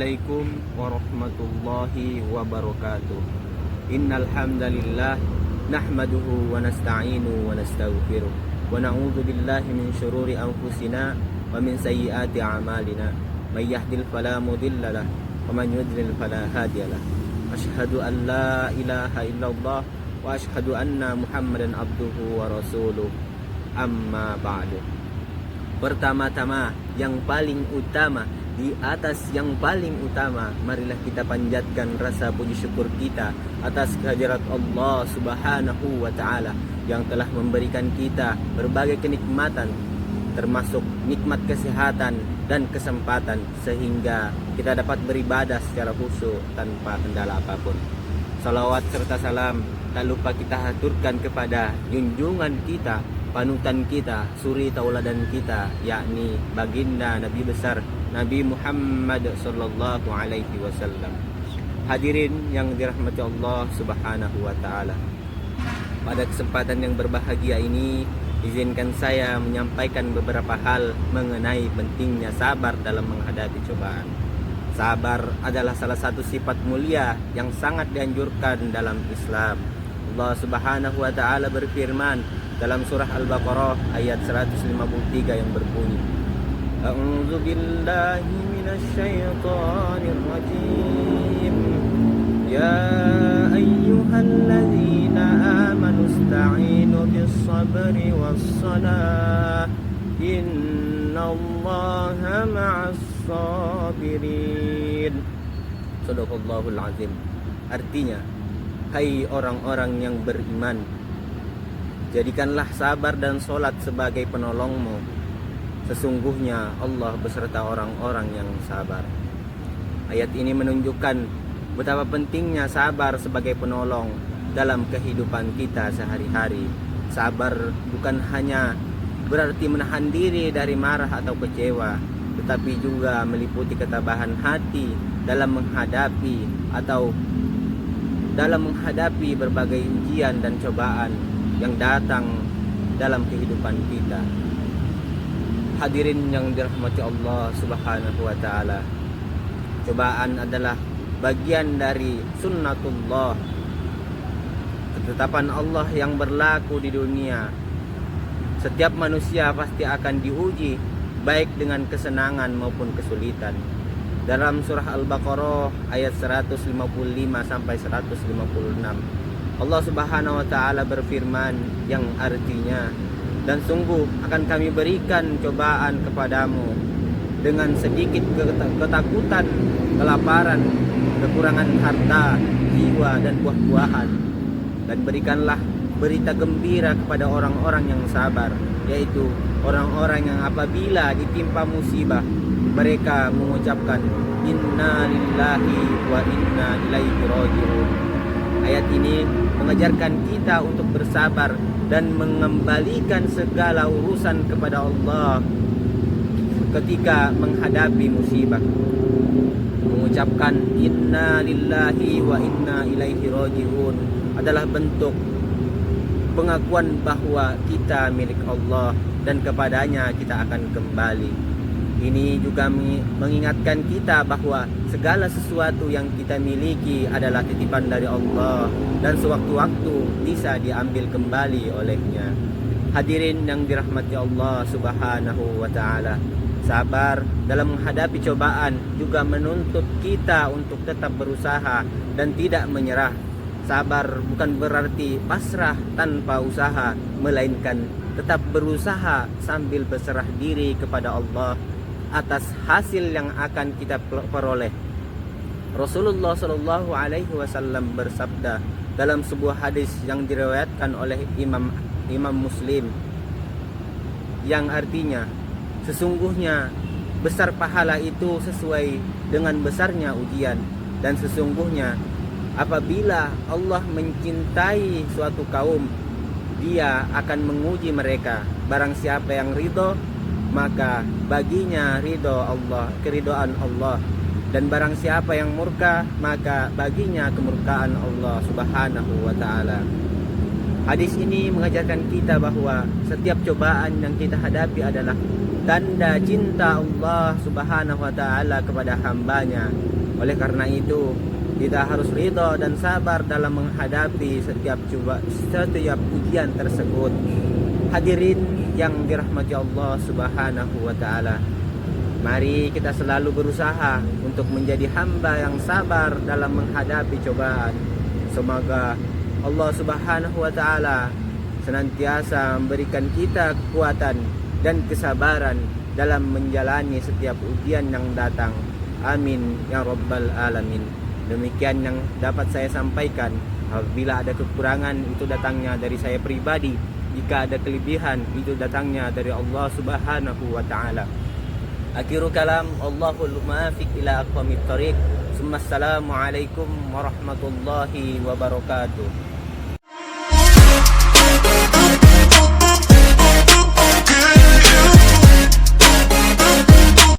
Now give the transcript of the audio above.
Assalamualaikum warahmatullahi wabarakatuh. Innal hamdalillah nahmaduhu wa nasta'inu wa nastaghfiruh wa na'udzu billahi min syururi anfusina wa min sayyiati a'malina. May yahdihil fala mudilla lahu wa man yudlil fala hadiyalah. Asyhadu an la ilaha illallah wa asyhadu anna Muhammadan abduhu wa rasuluh. Amma ba'du. Pertama-tama, yang paling utama, di atas yang paling utama, marilah kita panjatkan rasa puji syukur kita atas kehadirat Allah Subhanahu wa Ta'ala yang telah memberikan kita berbagai kenikmatan, termasuk nikmat kesehatan dan kesempatan, sehingga kita dapat beribadah secara khusyuk tanpa kendala apapun. Salawat serta salam tak lupa kita haturkan kepada junjungan kita, panutan kita, suri tauladan kita, yakni baginda Nabi besar Nabi Muhammad sallallahu alaihi wasallam. Hadirin yang dirahmati Allah Subhanahu wa Ta'ala, pada kesempatan yang berbahagia ini, izinkan saya menyampaikan beberapa hal mengenai pentingnya sabar dalam menghadapi cobaan. Sabar adalah salah satu sifat mulia yang sangat dianjurkan dalam Islam. Allah Subhanahu wa Ta'ala berfirman dalam surah Al-Baqarah ayat 153 yang berbunyi, A'udzu billahi minasy syaithanir rajim. Ya ayyuhalladzina amanu ista'inu bis-sabri was-salah. Innallaha ma'as sabirin. Shadaqallahul azim. Artinya, hai orang-orang yang beriman, jadikanlah sabar dan sholat sebagai penolongmu. Sesungguhnya Allah beserta orang-orang yang sabar. Ayat ini menunjukkan betapa pentingnya sabar sebagai penolong dalam kehidupan kita sehari-hari. Sabar bukan hanya berarti menahan diri dari marah atau kecewa, tetapi juga meliputi ketabahan hati dalam menghadapi berbagai ujian dan cobaan yang datang dalam kehidupan kita. Hadirin yang dirahmati Allah Subhanahu wa Ta'ala, cobaan adalah bagian dari sunnatullah, ketetapan Allah yang berlaku di dunia. Setiap manusia pasti akan diuji, baik dengan kesenangan maupun kesulitan. Dalam surah Al-Baqarah ayat 155 sampai 156, Allah Subhanahu wa Ta'ala berfirman yang artinya, dan sungguh akan kami berikan cobaan kepadamu dengan sedikit ketakutan, kelaparan, kekurangan harta, jiwa dan buah-buahan. Dan berikanlah berita gembira kepada orang-orang yang sabar, yaitu orang-orang yang apabila ditimpa musibah, mereka mengucapkan inna lillahi wa inna ilaihi raji'un. Ayat ini mengajarkan kita untuk bersabar dan mengembalikan segala urusan kepada Allah ketika menghadapi musibah. Mengucapkan inna lillahi wa inna ilaihi raji'un adalah bentuk pengakuan bahwa kita milik Allah dan kepadanya kita akan kembali. Ini juga mengingatkan kita bahwa segala sesuatu yang kita miliki adalah titipan dari Allah dan sewaktu-waktu bisa diambil kembali olehnya. Hadirin yang dirahmati Allah Subhanahu wa Ta'ala, sabar dalam menghadapi cobaan juga menuntut kita untuk tetap berusaha dan tidak menyerah. Sabar bukan berarti pasrah tanpa usaha, melainkan tetap berusaha sambil berserah diri kepada Allah atas hasil yang akan kita peroleh. Rasulullah Shallallahu Alaihi Wasallam bersabda dalam sebuah hadis yang diriwayatkan oleh Imam Muslim, yang artinya, sesungguhnya besar pahala itu sesuai dengan besarnya ujian, dan sesungguhnya apabila Allah mencintai suatu kaum, Dia akan menguji mereka. Barang siapa yang ridho, maka baginya ridho Allah, keridhaan Allah, dan barang siapa yang murka, maka baginya kemurkaan Allah Subhanahu wa Ta'ala. Hadis ini mengajarkan kita bahwa setiap cobaan yang kita hadapi adalah tanda cinta Allah Subhanahu wa Ta'ala kepada hambanya, Oleh karena itu, kita harus ridho dan sabar dalam menghadapi setiap ujian tersebut. Hadirin yang dirahmati Allah Subhanahu wa taala, mari kita selalu berusaha untuk menjadi hamba yang sabar dalam menghadapi cobaan. Semoga Allah Subhanahu wa taala senantiasa memberikan kita kekuatan dan kesabaran dalam menjalani setiap ujian yang datang. Amin ya rabbal alamin. Demikian yang dapat saya sampaikan. Apabila ada kekurangan, itu datangnya dari saya pribadi. Jika ada kelebihan, itu datangnya dari Allah Subhanahu wa taala. Akhiru kalam, Allahul muwaffiq ila aqwamit thoriq. Assalamualaikum warahmatullahi wabarakatuh.